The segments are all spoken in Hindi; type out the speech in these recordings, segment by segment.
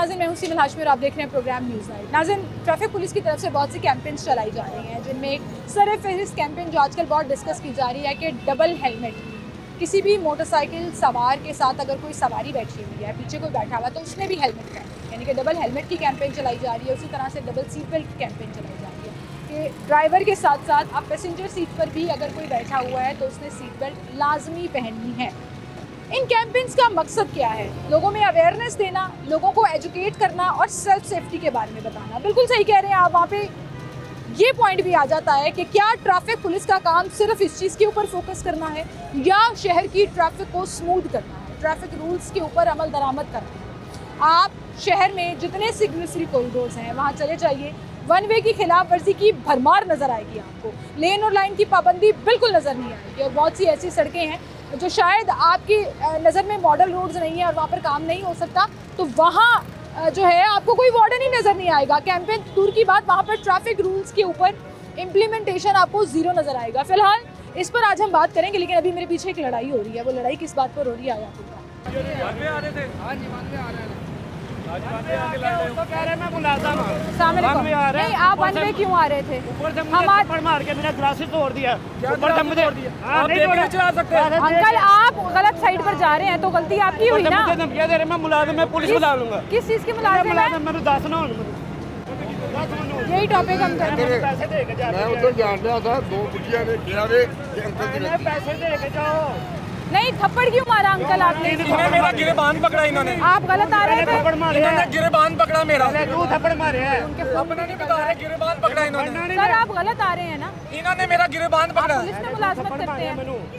नाज़रीन, मैं हूं सीमल हाशमी और आप देख रहे हैं प्रोग्राम न्यूज़ नाइट। नाज़रीन, ट्रैफिक पुलिस की तरफ से बहुत सी कैंपेन्स चलाई जा रही हैं, जिनमें एक सरफहरिस्त कैंपेन जो आजकल बहुत डिस्कस की जा रही है कि डबल हेलमेट। किसी भी मोटरसाइकिल सवार के साथ अगर कोई सवारी बैठी हुई है, पीछे कोई बैठा हुआ है, तो उसने भी हेलमेट पहना, यानी कि डबल हेलमेट की कैंपेन चलाई जा रही है। उसी तरह से डबल सीट बेल्ट की कैंपेन चलाई जा रही है कि ड्राइवर के साथ साथ अब पैसेंजर सीट पर भी अगर कोई बैठा हुआ है तो उसने सीट बेल्ट लाजमी पहननी है। इन कैंपेन्स का मकसद क्या है? लोगों में अवेयरनेस देना, लोगों को एजुकेट करना और सेल्फ सेफ्टी के बारे में बताना। बिल्कुल सही कह रहे हैं आप। वहाँ पे ये पॉइंट भी आ जाता है कि क्या ट्रैफिक पुलिस का काम सिर्फ इस चीज़ के ऊपर फोकस करना है या शहर की ट्रैफिक को स्मूथ करना है, ट्रैफिक रूल्स के ऊपर अमल दरामद करना है। आप शहर में जितने सिग्नल फ्री कॉरिडोर्स हैं वहाँ चले जाइए, वन वे की खिलाफ वर्जी की भरमार नज़र आएगी आपको। लेन और लाइन की पाबंदी बिल्कुल नज़र नहीं आएगी। और बहुत सी ऐसी सड़कें हैं जो शायद आपकी नज़र में मॉडल रोड्स नहीं है और वहाँ पर काम नहीं हो सकता, तो वहाँ जो है आपको कोई वार्डन ही नज़र नहीं आएगा। कैंपेन दूर की बात, वहाँ पर ट्रैफिक रूल्स के ऊपर इम्प्लीमेंटेशन आपको ज़ीरो नज़र आएगा। फिलहाल इस पर आज हम बात करेंगे, लेकिन अभी मेरे पीछे एक लड़ाई हो रही है। वो लड़ाई किस बात पर हो रही है आपको? नहीं, आप वन वे क्यों आ रहे थे? हम मार के मेरा ग्लासेस तोड़ दिया। ऊपर से मुझे अंकल, आप गलत साइड पर जा रहे हैं तो गलती आपकी हुई ना। धमकियां दे रहे, मैं मुलाजिम, मैं पुलिस बुला लूंगा। किस चीज़ की मुलाजिम है? मैं दस ना यही टॉपिक हम करते हैं। पैसे दे के जा, मैं उधर जान रहा था, दो कुटिया ने किया वे कि अंकल जी पैसे दे के जाओ। नहीं, थप्पड़ क्यों मारा अंकल आपने? इन्होंने मेरा गिरेबान पकड़ा, इन्होंने आप गलत आ रहे थे। थप्पड़ मारे इन्होंने गिरेबान पकड़ा मेरा। तू थप्पड़ मारे है। अपना नहीं बता रहे, गिरेबान पकड़ा इन्होंने। सर, आप गलत आ रहे हैं ना। इन्होंने मेरा गिरेबान आप पकड़ा। पुलिस में मुलाजमत करते हैं।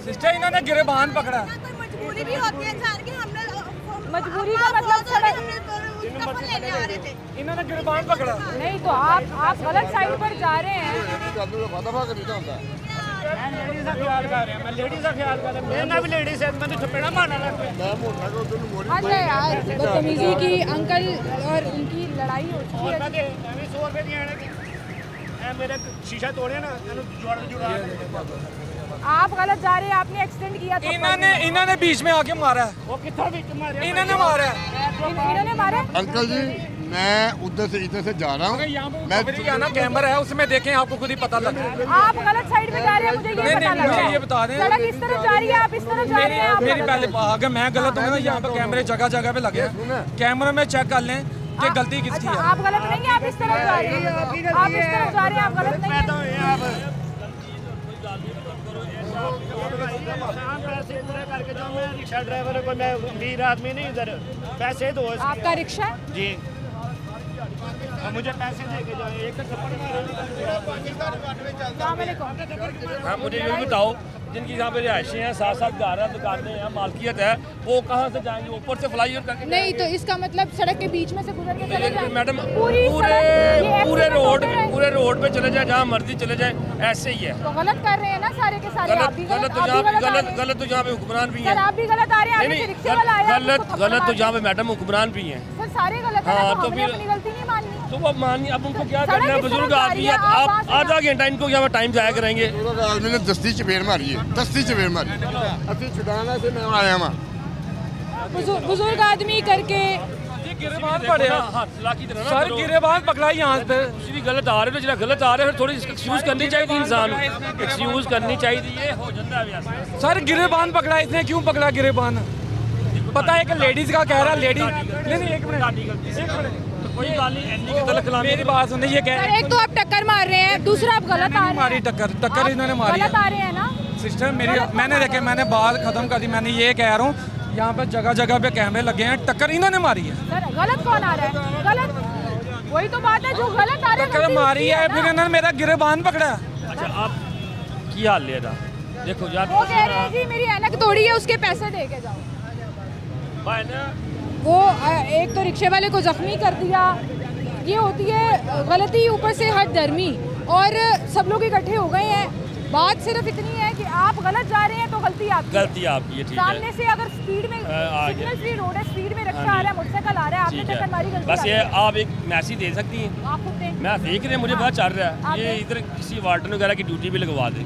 सिस्टर, इन्होंने गिरेबान पकड़ा। मजबूरी भी होती है इंसान की। हमने मजबूरी का मतलब सड़क लेने आ रहे थे। इन्होंने गिरेबान पकड़ा। नहीं, तो आप गलत साइड पर जा रहे हैं। वादा करी होता लेडीज का ख्याल कर रहे हैं, मैं लेडीज का ख्याल कर रहा हूं। मैं भी लेडीज है, मैं तो थप्पड़ा मारना लग गया। मैं मोटा को तुम मोरी अच्छा यार, बदतमीजी की अंकल और उनकी लड़ाई हो चुकी और है। मैं 100 रुपए दिए हैं। मेरे शीशा तोड़े ना, जुड़ा आप गलत जा रहे हैं, आपने एक्सीडेंट किया था। इन्होंने बीच में आके मारा है। वो कितना भी मारे, इन्होंने मारा है। इन्होंने मारे। अंकल जी, मैं उधर से इधर से जा रहा हूँ। मैं ना कैमरा है, उसमें देखें, आपको खुद ही पता लगा। आप गलत साइड पे जा रहे हैं, मुझे ये पता लगा। मुझे ये बता दें, सड़क इस तरफ जा रही है, आप इस तरफ जा रहे हैं। आप मेरी गलत पहले हैं। अगर मैं गलत हूँ ना, यहाँ पे कैमरे जगह जगह पे लगे हैं, कैमरे में चेक कर लें कि गलती किसकी अच्छा, है। आप गलत नहीं है, आप इस तरफ जा रहे हैं। आप इस तरफ जा रहे हैं, आप गलत नहीं है। पैसे पूरे करके जाओ। मैं रिक्शा ड्राइवर को, मैं अमीर आदमी नहीं, इधर पैसे दो। आपका रिक्शा है? जी, अब मुझे पैसे दे के जाओ। एक थप्पड़ हाँ, मुझे ये भी बताओ, जिनकी यहाँ पे रिहायशी हैं, साथ साथ घर है, दुकानें हैं, मालकियत है, वो कहाँ से जाएंगे? ऊपर से फ्लाईओवर करके नहीं, तो इसका मतलब सड़क के बीच में से गुजर के चले जाएं। मैडम, पूरी पूरे रोड पे चले जाए, जहाँ मर्जी चले जाए, ऐसे ही है। तो गलत कर रहे हैं ना सारे के सारे। आप भी गलत तो आप भी गलत आ रहे हैं। गलत तो जहाँ पे हुक्मरान भी सर, हैं। आप भी गलत आ रहे हैं। आगे से रिक्शे वाला आया, आपको थप्पड़ गलत तो मार जहाँ पे मैडम हुक्मरान भी हैं। सर, सारे गलत हैं। हाँ, तो तो हमने फिर- अपनी गलती नहीं माननी। तो अब मानिए, अब उनको क्या सड़क करना है? इस तरफ बुजुर्ग जा आदमी रही है, है, आप वहाँ आप से आधा घंटा इनको यहाँ टाइम जाया करेंगे। आदमी ने दस्ती चपेड़ मारी है, दस्ती चपेड़ मारी। अभी छुड़ाना से मैं आया वहाँ। बुजुर्ग आदमी करके गिरेबान पड़े सर, गिरेबान पकड़ा यहाँ पे। कुछ भी गलत आ रहे हो, जरा गलत आ रहे हो, थोड़ी एक्सक्यूज करनी चाहिए इंसान, एक्सक्यूज करनी चाहिए। ये हो जाता है वैसे। सर, गिरेबान पकड़ा, इसने क्यों पकड़ा गिरेबान? पता है कि लेडीज का कह रहा, लेडीज नहीं, एक मिनट, कोई बात नहीं, एंडी की तलक लाने मेरी बात सुनिए। ये कह सर, एक तो आप टक्कर मार रहे हैं, दूसरा आप गलत आ रहे मारी हैं। टक्कर इन्होंने मारी गलत है। आ रहे हैं ना। सिस्टर मेरी, मैंने देखे, मैंने बात खत्म कर दी। मैंने ये कह रहा हूँ, यहाँ पे जगह जगह पे कैमरे लगे हैं, टक्कर इन्होंने मारी है। सर, गलत कौन आ रहा है? गलत वही तो बात है, जो गलत आ रहा है टक्कर गलती मारी उसकी है, ना। फिर इन्होंने मेरा गिरेबान पकड़ा। अच्छा, आप की हाल ले रहा देखो यार, वो कह रहे हैं जी मेरी ऐनक तोड़ी है, उसके पैसे दे के जाओ। भाई ना, वो एक तो रिक्शे वाले को जख्मी कर दिया। ये होती है गलती, ऊपर से हट धर्मी, और सब लोग इकट्ठे हो गए हैं। बात सिर्फ इतनी है कि आप गलत जा रहे हैं तो गलती आपकी है। गलती आपकी है, ठीक सामने है। से अगर स्पीड में सिग्नल फ्री रोड है, स्पीड में रिक्शा हाँ आ रहा है, मोटरसाइकिल आ रहा है, आपने ठीक टक्कर मारी, है, गलती बस ये आपकी है। आप एक मैसेज दे सकती हैं। आप खुद दें। मैं देख रहे हैं, मुझे पता चल रहा आप है, ये दें। इधर किसी वार्डन वगैरह की ड्यूटी भी लगवा दें।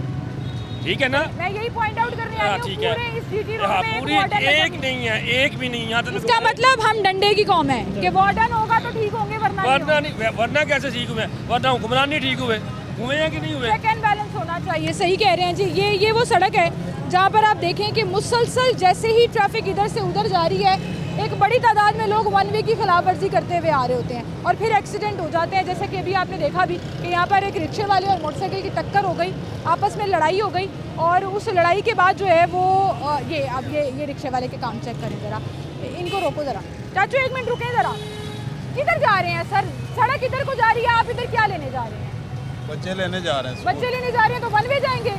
ठीक है ना? मैं यही पॉइंट आउट करने आई हाँ, हूँ, ठीक है। पूरे इस जीटी रोड हाँ, पे पूरी वार्डन नजर एक नहीं है, एक भी नहीं। यहाँ तो इसका मतलब हम डंडे की कौम है कि वार्डन होगा तो ठीक होंगे वरना नहीं वरना होंगे। नहीं, वरना कैसे ठीक हुए? वरना हुक्मरान नहीं ठीक हुए हैं कि नहीं हुए? चेक एंड बैलेंस होना चाहिए। सही कह रहे हैं जी। ये वो सड़क है जहाँ पर आप देखें कि मुसलसल जैसे ही ट्रैफिक इधर से उधर जा रही है, एक बड़ी तादाद में लोग वन वे की खिलाफ वर्जी करते हुए आ रहे होते हैं और फिर एक्सीडेंट हो जाते हैं। जैसे कि अभी आपने देखा भी कि यहाँ पर एक रिक्शे वाले और मोटरसाइकिल की टक्कर हो गई, आपस में लड़ाई हो गई और उस लड़ाई के बाद जो है वो ये रिक्शे वाले के काम चेक करें ज़रा, इनको रोको ज़रा। चाचू 1 मिनट रुकें ज़रा। किधर जा रहे हैं सर? सड़क इधर को जा रही है, आप इधर क्या लेने जा रहे हैं? बच्चे लेने जा रहे हैं। बच्चे लेने जा रहे हैं तो वन वे जाएंगे?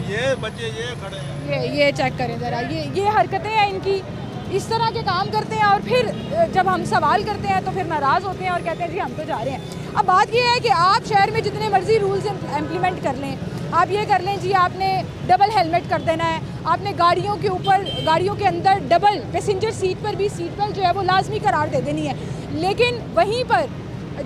ये बच्चे ये खड़े हैं। ये चेक करें ज़रा, ये हरकतें हैं इनकी। इस तरह के काम करते हैं और फिर जब हम सवाल करते हैं तो फिर नाराज़ होते हैं और कहते हैं जी हम तो जा रहे हैं। अब बात ये है कि आप शहर में जितने मर्जी रूल्स इम्प्लीमेंट कर लें, आप ये कर लें जी आपने डबल हेलमेट कर देना है, आपने गाड़ियों के अंदर डबल पैसेंजर सीट पर भी सीट बेल्ट जो है वो लाजमी करार दे देनी है, लेकिन वहीं पर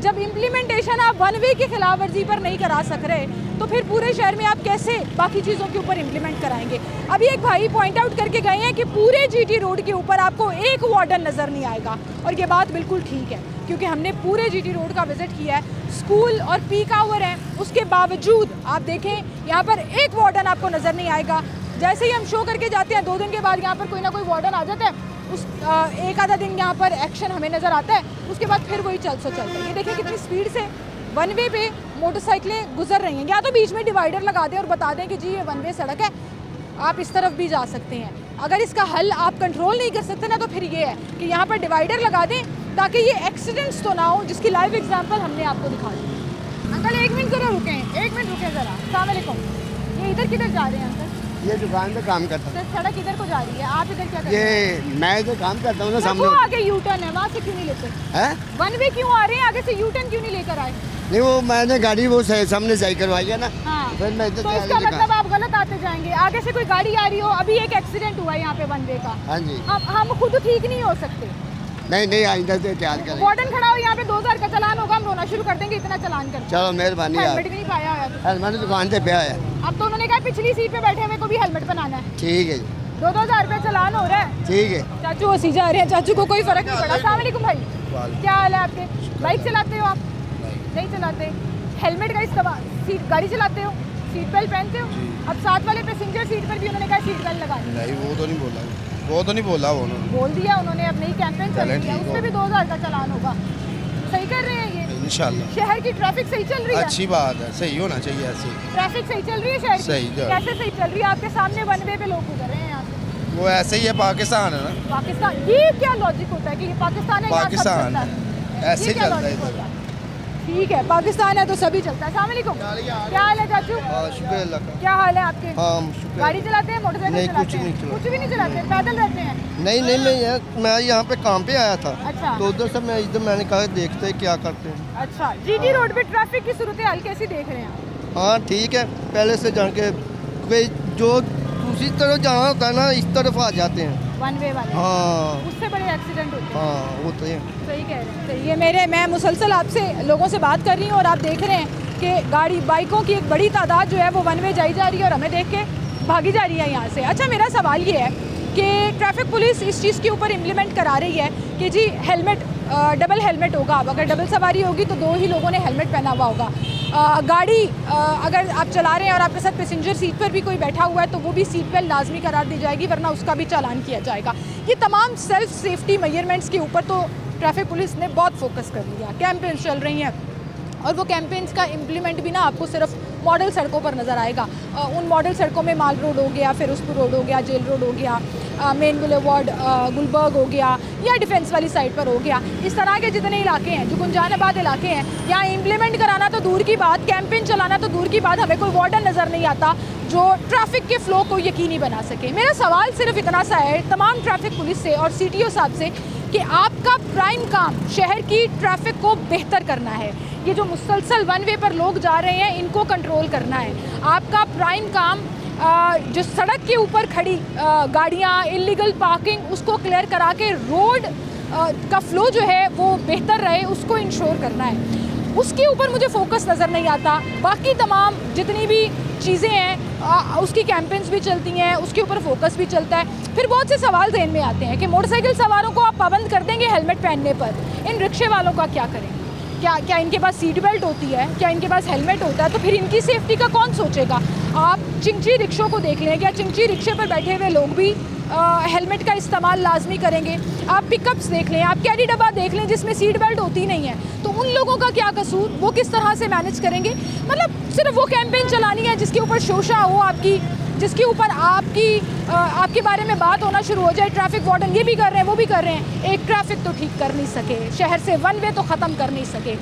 जब इम्प्लीमेंटेशन आप वन वे की खिलाफ वर्जी पर नहीं करा सक रहे तो फिर पूरे शहर में आप कैसे बाकी चीज़ों के ऊपर इम्प्लीमेंट कराएंगे? अभी एक भाई पॉइंट आउट करके गए हैं कि पूरे जीटी रोड के ऊपर आपको एक वार्डन नज़र नहीं आएगा और ये बात बिल्कुल ठीक है क्योंकि हमने पूरे जीटी रोड का विजिट किया है। स्कूल और पीक आवर है, उसके बावजूद आप देखें यहाँ पर एक वार्डन आपको नज़र नहीं आएगा। जैसे ही हम शो करके जाते हैं 2 दिन के बाद यहाँ पर कोई ना कोई वार्डन आ जाता है, एक आधा दिन यहाँ पर एक्शन हमें नज़र आता है, उसके बाद फिर वही चलता है। ये देखें कितनी स्पीड से वन वे पे मोटरसाइकिलें गुजर रही हैं। या तो बीच में डिवाइडर लगा दें और बता दें कि जी ये वन वे सड़क है, आप इस तरफ भी जा सकते हैं। अगर इसका हल आप कंट्रोल नहीं कर सकते ना तो फिर ये है कि यहाँ पर डिवाइडर लगा दें ताकि ये एक्सीडेंट्स तो ना हो, जिसकी लाइव एग्जांपल हमने आपको दिखा दी। अंकल 1 मिनट ज़रा रुकें, 1 मिनट रुकें ज़रा। अस्सलाम वालेकुम। ये इधर किधर जा रहे हैं अंकल? ये दुकान पे काम करता सर सड़क इधर को जा रही है, आप इधर क्या कर हूँ। रहे हैं? ये मैं जो काम करता हूँ ना सर, सामने वो आगे यू टर्न है, वहाँ से क्यों नहीं लेते? है वन वे क्यों आ रहे हैं? आगे से यू टर्न क्यों नहीं लेकर आए? नहीं, वो मैंने गाड़ी वो सामने सही करवाई है ना, हाँ, फिर मैं इधर तो से इसका आगे मतलब आप गलत आते जाएंगे। आगे से कोई गाड़ी आ रही हो, अभी एक एक्सीडेंट हुआ है यहाँ पे वन वे का, हाँ जी। हम खुद ठीक नहीं हो सकते। नहीं आइंदा से तैयार करें। वार्डन खड़ा हो यहाँ पे 2000 का चालान होगा, हम रोना शुरू कर देंगे इतना चालान कर। चलो मेहरबानी यार। हेलमेट भी नहीं पाया हुआ तो। हेलमेट दुकान से पे आया। अब तो उन्होंने कहा पिछली सीट पे बैठे हुए को भी हेलमेट बनाना है। ठीक है जी, 2-2 रुपये चालान हो रहा है। ठीक है। चाचू हंसी जा रहे हैं, चाचू को कोई फर्क नहीं पड़ा। अस्सलाम वालेकुम भाई, क्या हाल है आपके? बाइक चलाते हो आप? नहीं चलाते। हेलमेट का इस्तेमाल, सीट गाड़ी चलाते हो, सीट बेल्ट पहनते हो? अब साथ वाले पैसेंजर सीट पर भी उन्होंने कहा सीट बेल्ट लगानी। नहीं वो तो नहीं बोला उन्होंने। बोल दिया उन्होंने, अब नई कैंपेन चल रही है, उसमें भी 2000 का चालान होगा। सही कर रहे हैं ये? इंशाल्लाह शहर की ट्रैफिक सही चल रही है? अच्छी बात है, सही होना चाहिए ऐसे। ट्रैफिक सही चल रही है शहर की? सही चल। कैसे सही चल रही है? आपके सामने वन वे पे लोग गुजर रहे हैं यहाँ से। वो ऐसे ही है, पाकिस्तान है ना। पाकिस्तान, ये क्या लॉजिक होता है कि ये पाकिस्तान है, यहाँ सब पाकिस्तान चलता है? ऐसे ये क्या चलता है logic इधर। होता है? ठीक है, पाकिस्तान है तो सभी चलता है। अस्सलाम वालेकुम, क्या हाल है चाचू? शुक्र अल्लाह का। क्या हाल है आपके? हाँ शुक्र। गाड़ी चलाते हैं, मोटरसाइकिल नहीं, चलाते कुछ हैं? नहीं चलाते। कुछ भी नहीं चलाते, पैदल रहते हैं? नहीं मैं यहाँ पे काम पे आया था, अच्छा। तो उधर से मैंने कहा देखते हैं क्या करते हैं। अच्छा, जीटी रोड पे ट्रैफिक की सूरत हाल कैसी देख रहे हैं आप? हाँ ठीक है, पहले से जान के कोई जो दूसरी तरफ जाना होता है ना, इस तरफ आ जाते हैं। वन वे वाले, हाँ उससे बड़े एक्सीडेंट होते हैं। हाँ वो तो है। सही कह रहे हैं। सही है। मैं मुसलसल आपसे लोगों से बात कर रही हूँ और आप देख रहे हैं कि बाइकों की एक बड़ी तादाद जो है वो वन वे जाई जा रही है और हमें देख के भागी जा रही है यहाँ से। अच्छा, मेरा सवाल ये है कि ट्रैफिक पुलिस इस चीज़ के ऊपर इम्प्लीमेंट करा रही है कि जी हेलमेट, डबल हेलमेट होगा। अब अगर डबल सवारी होगी तो 2 ही लोगों ने हेलमेट पहना हुआ होगा। गाड़ी अगर आप चला रहे हैं और आपके साथ पैसेंजर सीट पर भी कोई बैठा हुआ है तो वो भी सीट बेल्ट लाजमी करार दी जाएगी, वरना उसका भी चालान किया जाएगा। ये तमाम सेल्फ सेफ्टी मेजरमेंट्स के ऊपर तो ट्रैफिक पुलिस ने बहुत फोकस कर लिया। कैंपेन्स चल रही हैं और वो कैंपेन्स का इम्प्लीमेंट भी ना आपको सिर्फ मॉडल सड़कों पर नज़र आएगा। उन मॉडल सड़कों में माल रोड हो गया, फिरोजपुर रोड हो गया, जेल रोड हो गया, मेन बुलेवार्ड गुलबर्ग हो गया या डिफेंस वाली साइड पर हो गया। इस तरह के जितने इलाके हैं जो गुंजानाबाद इलाके हैं, यहाँ इम्प्लीमेंट कराना तो दूर की बात, कैंपेन चलाना तो दूर की बात, हमें कोई वार्डन नज़र नहीं आता जो ट्रैफिक के फ़्लो को यकीनी बना सके। मेरा सवाल सिर्फ इतना सा है तमाम ट्रैफिक पुलिस से और CTO साहब से कि आपका प्राइम काम शहर की ट्रैफिक को बेहतर करना है। ये जो मुसलसल वन वे पर लोग जा रहे हैं इनको कंट्रोल करना है। आपका प्राइम काम जो सड़क के ऊपर खड़ी गाड़ियाँ, इलीगल पार्किंग, उसको क्लियर करा के रोड का फ़्लो जो है वो बेहतर रहे, उसको इंश्योर करना है। उसके ऊपर मुझे फोकस नज़र नहीं आता। बाकी तमाम जितनी भी चीज़ें हैं उसकी कैंपेन्स भी चलती हैं, उसके ऊपर फोकस भी चलता है। फिर बहुत से सवाल ज़हन में आते हैं कि मोटरसाइकिल सवारों को आप पाबंद कर देंगे हेलमेट पहनने पर, इन रिक्शे वालों का क्या करेंगे? क्या इनके पास सीट बेल्ट होती है? क्या इनके पास हेलमेट होता है? तो फिर इनकी सेफ्टी का कौन सोचेगा? आप चिंची रिक्शों को देख लें, क्या चिंची रिक्शे पर बैठे हुए लोग भी हेलमेट का इस्तेमाल लाजमी करेंगे? आप पिकअप्स देख लें, आप कैरी डब्बा देख लें जिसमें सीट बेल्ट होती नहीं है, तो उन लोगों का क्या कसूर? वो किस तरह से मैनेज करेंगे? मतलब सिर्फ वो कैंपेन चलानी है जिसके ऊपर शोशा हो आपकी, जिसके ऊपर आपके बारे में बात होना शुरू हो जाए। ट्रैफिक वार्डन ये भी कर रहे हैं, वो भी कर रहे हैं, एक ट्रैफिक तो ठीक कर नहीं सके, शहर से वन वे तो ख़त्म कर नहीं सके,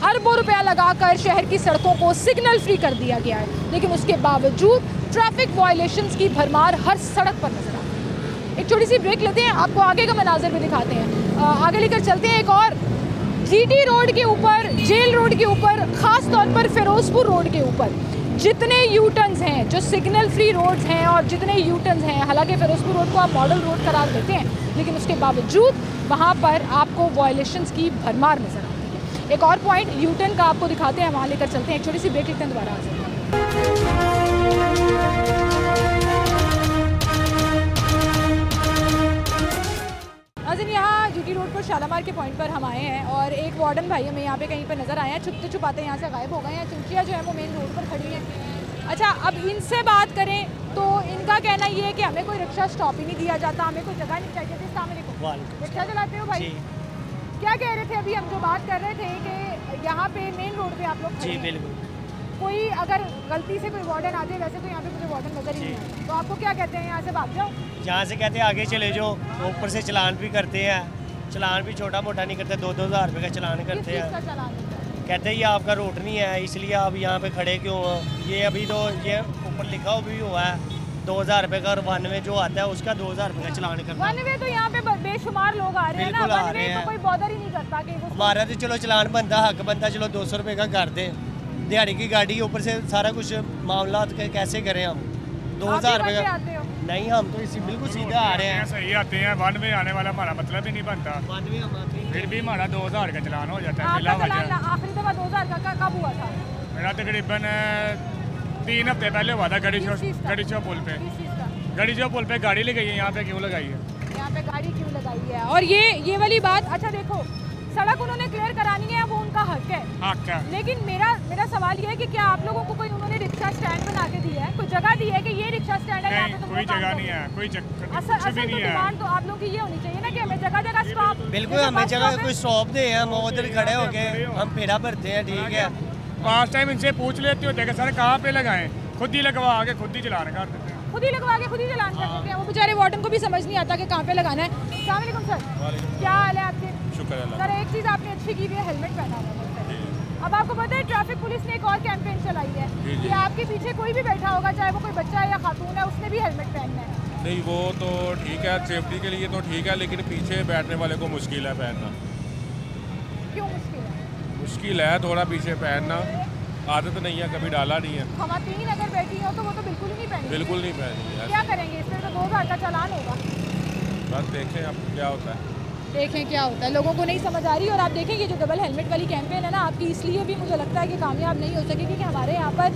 अरबों रुपया लगाकर शहर की सड़कों को सिग्नल फ्री कर दिया गया है, लेकिन उसके बावजूद ट्रैफिक वायलेशंस की भरमार हर सड़क पर नजर आती है। एक छोटी सी ब्रेक लेते हैं, आपको आगे का मनाजिर भी दिखाते हैं, आगे लेकर चलते हैं। एक और जीटी रोड के ऊपर, जेल रोड के ऊपर, ख़ास तौर पर फिरोजपुर रोड के ऊपर जितने यू टर्न्स हैं, जो सिग्नल फ्री रोड्स हैं और जितने यू टर्न्स हैं, हालांकि फिरोजपुर रोड को आप मॉडल रोड करार देते हैं, लेकिन उसके बावजूद वहाँ पर आपको वायलेशंस की भरमार नजर आती है। एक और पॉइंट यू टर्न का आपको दिखाते हैं, वहाँ लेकर चलते हैं। एक छोटी सी ब्रेक लेते हैं, दोबारा आ जाते हैं। नाज़रीन, यहाँ जीटी रोड पर शालामार के पॉइंट पर हम आए हैं और एक वार्डन भाई हमें यहाँ पे कहीं पर नज़र आए हैं, छुपते छुपाते यहाँ से गायब हो गए हैं। चिंचियाँ जो है वो मेन रोड पर खड़ी हैं। अच्छा, अब इनसे बात करें तो इनका कहना ये है कि हमें कोई रिक्शा स्टॉप ही नहीं दिया जाता, हमें कोई जगह नहीं चाहिए। अस्सलाम वालेकुम, रिक्शा चलाते हो भाई? क्या कह रहे थे अभी हम जो बात कर रहे थे कि यहाँ पे मेन रोड पे आप लोग? जी बिल्कुल। कोई अगर गलती से कोई वार्डन आ जाए, वैसे तो यहाँ पे मुझे वार्डन नजर ही नहीं आता, तो आपको क्या कहते हैं, यहाँ से भाग जाओ? यहाँ से कहते हैं आगे चले जाओ, ऊपर से चलान भी करते हैं, चलान भी छोटा मोटा नहीं करते, 2-2 हज़ार रुपये का चलान करते हैं। कहते हैं ये आपका रूट नहीं है, इसलिए आप यहाँ पे खड़े क्यों हो? ये अभी तो ये ऊपर लिखा भी हुआ है 2,000 रुपये का, और 92 जो आता है उसका 2,000 रुपये का चलान करना। 92 तो यहाँ पे बेशुमार लोग आ रहे हैं ना, 92 तो कोई बॉदर ही नहीं करता कि हमारा तो चलो चलान बनता, हक बनता, चलो 200 रुपये का कर दे, दिहाड़ी की गाड़ी के ऊपर से सारा कुछ मामला कैसे करें हम? 2,000 रुपये का नहीं, हम तो इसी बिल्कुल सीधा आ रहे हैं, सही आते हैं। 92 आने वाला हमारा मतलब ही नहीं बनता, 92 फिर भी हमारा 2,000 का चलान हो जाता है। आखिरी दफा 2,000 का कब हुआ था? मेरा तकरीबन 3 हफ्ते पहले हुआ था। गड़ी चौक पुल पे, गड़ी चौक पुल पे गाड़ी लगाई है, यहाँ पे क्यों लगाई है? यहाँ पे गाड़ी क्यों लगाई है? और ये वाली बात, अच्छा देखो, सड़क उन्होंने क्लियर करानी है, वो उनका हक है, लेकिन मेरा सवाल ये है कि क्या आप लोगों को कोई उन्होंने रिक्शा स्टैंड बना के दिया है, कोई जगह दी है कि ये रिक्शा स्टैंड है? नहीं, कोई जगह नहीं है, कोई असल डिमांड तो आप लोगों की ये होनी चाहिए ना कि हमें जगह जगह स्टॉप, बिल्कुल हमें जगह कोई स्टॉप दे, हम उधर खड़े होके हम फेरा भरते हैं, ठीक है। 5 टाइम इनसे पूछ लेते होते हैं कि सर कहाँ पे लगाएं, खुद ही लगवा के खुद ही चलान कर देते हैं, खुद ही लगवा के खुद ही चलान कर देते हैं। वो बेचारे वार्डन को भी समझ नहीं आता कि कहाँ पे लगाना है। अस्सलाम वालेकुम सर, क्या हाल है आपके? शुक्र अल्लाह। सर, एक चीज़ आपने अच्छी की हुई है, हेलमेट पहना हुआ है। अब आपको पता है ट्रैफिक पुलिस ने एक और कैंपेन चलाई है कि आपके पीछे कोई भी बैठा होगा, चाहे वो कोई बच्चा है या खातून है, उसने भी हेलमेट पहनना है। नहीं, वो तो ठीक है, सेफ्टी के लिए तो ठीक है, लेकिन पीछे बैठने वाले को मुश्किल है पहनना। क्यों मुश्किल है? मुश्किल है थोड़ा पीछे पहनना, आदत नहीं है, कभी डाला नहीं है। खवातीन अगर बैठी हो तो वो तो बिल्कुल ही नहीं पहनेगी। बिल्कुल नहीं पहनेगी। क्या करेंगे? इस पर तो 2,000 का चालान होगा। बस देखें अब क्या होता है, देखें क्या होता है। लोगों को नहीं समझ आ रही। और आप देखें ये जो डबल हेलमेट वाली कैंपेन है ना आपकी, इसलिए भी मुझे लगता है कि कामयाब नहीं हो सकेगी कि हमारे यहाँ पर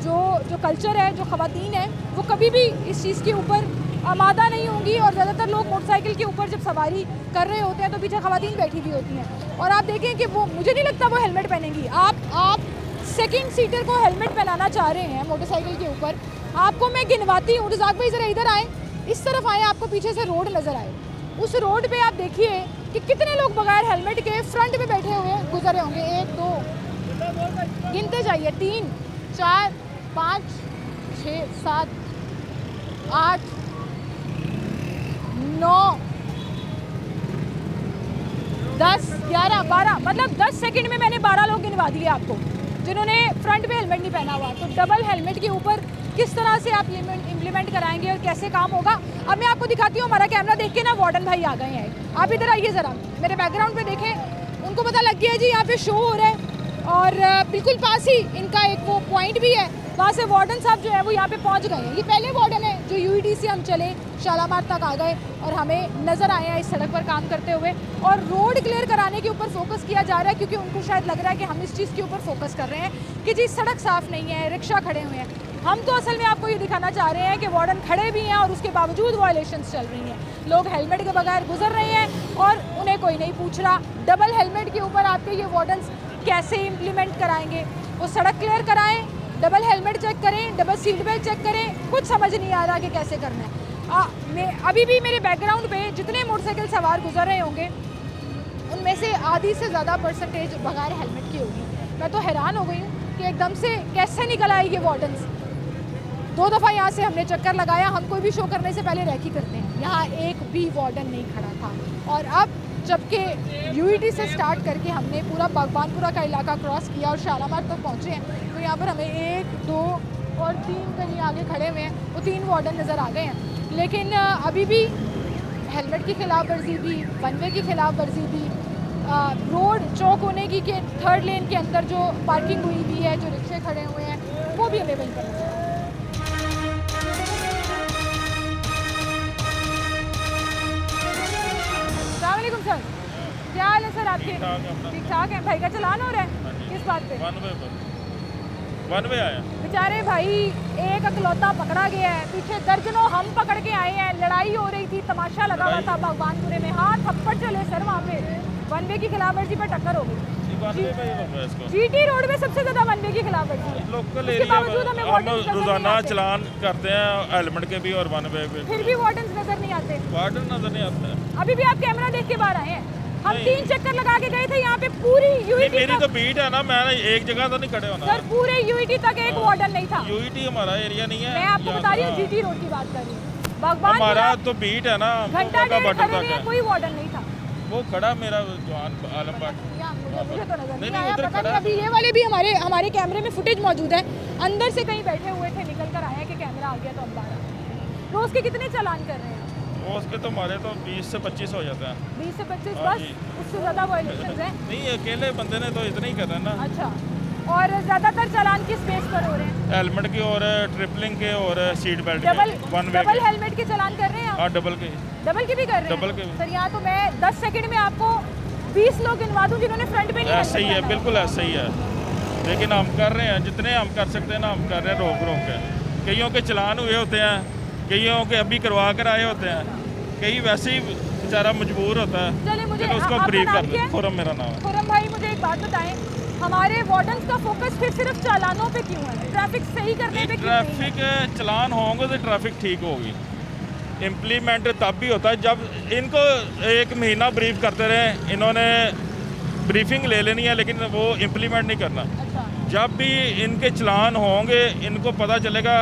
जो कल्चर है, जो ख़वातीन है, वो कभी भी इस चीज़ के ऊपर आमादा नहीं होंगी। और ज़्यादातर लोग मोटरसाइकिल के ऊपर जब सवारी कर रहे होते हैं तो पीछे ख़वातीन बैठी हुई होती हैं, और आप देखें कि वो, मुझे नहीं लगता वो हेलमेट पहनेंगी। आप सेकंड सीटर को हेलमेट पहनाना चाह रहे हैं मोटरसाइकिल के ऊपर। आपको मैं गिनवाती हूँ, रज़ाक भाई ज़रा इधर आए, इस तरफ आए, आपको पीछे से रोड नज़र आए, उस रोड पे आप देखिए कि कितने लोग बगैर हेलमेट के फ्रंट पे बैठे हुए गुजरे होंगे। 1 2 गिनते जाइए, 3 4 5 6 7 8 9 10 11 12, मतलब 10 सेकंड में मैंने 12 लोग गिनवा दिए आपको जिन्होंने फ्रंट पे हेलमेट नहीं पहना हुआ। तो डबल हेलमेट के ऊपर किस तरह से आप इम्प्लीमेंट कराएंगे और कैसे काम होगा, अब मैं आपको दिखाती हूँ। हमारा कैमरा देख के ना वार्डन भाई आ गए हैं। आप इधर आइए ज़रा, मेरे बैकग्राउंड पे देखें, उनको पता लग गया है जी यहाँ पे शो हो रहा है, और बिल्कुल पास ही इनका एक वो पॉइंट भी है, वहाँ से वार्डन साहब जो है वो यहाँ पे पहुँच गए हैं। ये पहले वार्डन है जो यूईडी से हम चले शालामार तक आ गए और हमें नज़र आए हैं इस सड़क पर काम करते हुए, और रोड क्लियर कराने के ऊपर फोकस किया जा रहा है, क्योंकि उनको शायद लग रहा है कि हम इस चीज़ के ऊपर फोकस कर रहे हैं कि जी सड़क साफ़ नहीं है, रिक्शा खड़े हुए हैं। हम तो असल में आपको ये दिखाना चाह रहे हैं कि वार्डन खड़े भी हैं और उसके बावजूद वायलेशंस चल रही हैं। लोग हेलमेट के बगैर गुजर रहे हैं और उन्हें कोई नहीं पूछ रहा। डबल हेलमेट के ऊपर आपके ये वार्डन्स कैसे इम्प्लीमेंट कराएंगे? वो सड़क क्लियर कराएं, डबल हेलमेट चेक करें, डबल सीट बेल्ट चेक करें, कुछ समझ नहीं आ रहा कि कैसे करना है। अभी भी मेरे बैकग्राउंड पे जितने मोटरसाइकिल सवार गुजर रहे होंगे उनमें से आधी से ज़्यादा परसेंटेज बगैर हेलमेट की होगी। मैं तो हैरान हो गई हूँ कि एकदम से कैसे निकल आए ये वार्डन्स। 2 दफ़ा यहाँ से हमने चक्कर लगाया, हम कोई भी शो करने से पहले रैकी करते हैं, यहाँ एक भी वार्डन नहीं खड़ा था। और अब जबकि यूईटी से स्टार्ट करके हमने पूरा बागबानपुरा का इलाका क्रॉस किया और शालामार तक पहुँचे हैं, तो यहाँ पर हमें 1, 2 और 3 कहीं आगे खड़े हुए हैं, वो 3 वार्डन नज़र आ गए हैं। लेकिन अभी भी हेलमेट की खिलाफ वर्जी भी, वन वे की खिलाफ वर्जी भी, रोड चौक होने की के 3rd लेन के अंदर जो पार्किंग हुई भी है, जो रिक्शे खड़े हुए हैं, वो भी हमें वहीं पर नजर आ रहा है। अस्सलामुअलैकुम सर, क्या हाल है सर आपके? ठीक ठाक है। भाई का चालान हो रहा है, किस बात पे? वन वे आया बेचारे भाई, एक अकलौता पकड़ा गया है, पीछे दर्जनों हम पकड़ के आए हैं। लड़ाई हो रही थी, तमाशा लगा हुआ था बागबानपुरे में, हाँ थप्पड़ चले सर वहाँ पे, वन वे की खिलाफ वर्जी पर टक्कर हो गई। जीटी रोड में सबसे ज्यादा वन वे की खिलाफ वर्जी है। लोकल उसके बावजूद हमें हम वार्डन्स नजर नहीं रोजाना आते। चलान करते हैं हेलमेट के भी और वन वे पे, फिर भी वार्डन्स नजर नहीं आते। वार्डन नजर नहीं आते हैं। अभी भी आप कैमरा देख के बाहर आए हैं। हम 3 चक्कर लगा के गए थे यहाँ पे, पूरी यूईटी मेरी तक, तो बीट है ना, मैंने एक जगह तो नहीं खड़े होना। सर पूरे यूईटी तक एक वार्डन नहीं था। यूईटी हमारा एरिया नहीं है। मैं आपको यहाँ बता रही हूँ, हाँ। जीटी रोड की बात कर रही हूँ। बागबान हमारा तो बीट है ना, घंटा का डेढ़ बटन खड़े तक रहे, है। कोई वार्डन नहीं था। वो खड़ा मेरा जवान आलम बाट। यहाँ मुझे तो नजर नहीं, नहीं आया, उधर पता नहीं। खड़ा अभी ये वाले भी हमारे कैमरे में फुटेज मौजूद है, अंदर से कहीं बैठे हुए थे, निकल कर आए हैं कि कैमरा आ गया तो हम बाहर आ। रोज के कितने चालान कर रहे हैं? वो उसके तो हमारे तो 20 से 25 हो जाते हैं। 20 से 25 हाँ बस, जी। उससे ज्यादा वायलेशंस हैं। नहीं, अकेले बंदे ने तो इतना ही करना है ना। अच्छा, और ज्यादातर चालान किस बेस पर हो रहे हैं? हेलमेट के और ट्रिपलिंग के और सीट बेल्ट डबल के, वन वे डबल के। हेलमेट के चालान कर रहे हैं आप? हाँ, डबल के। डबल की भी कर रहे हैं? डबल के भी। सर यहाँ तो मैं 10 सेकंड में आपको 20 लोग गिनवा दूं जिन्होंने फ्रंट पे नहीं ऐसा ही है, हेलमेट बिल्कुल ऐसा ही है। लेकिन हम कर रहे हैं, जितने हम कर सकते हैं ना हम कर रहे हैं, रोक रोक के। कईयों के चलान हुए होते हैं, कईयों के अभी करवा कर आए होते हैं, कई वैसे ही बेचारा मजबूर होता है। चलिए, मुझे चलो उसको आपका ब्रीफ नाम कर क्या दो। है? खुरम मेरा नाम है। खुरम भाई, मुझे एक बात बताएं, हमारे वार्डन्स का फोकस फिर सिर्फ चालानों पे क्यों है? ट्रैफिक सही करने पे क्यों नहीं है? ट्रैफिक चलान होंगे तो ट्रैफिक ठीक होगी। इम्प्लीमेंट तब भी होता है जब इनको 1 महीना ब्रीफ करते रहे, इन्होंने ब्रीफिंग ले लेनी है लेकिन वो इम्प्लीमेंट नहीं करना। अच्छा, जब भी इनके चलान होंगे इनको पता चलेगा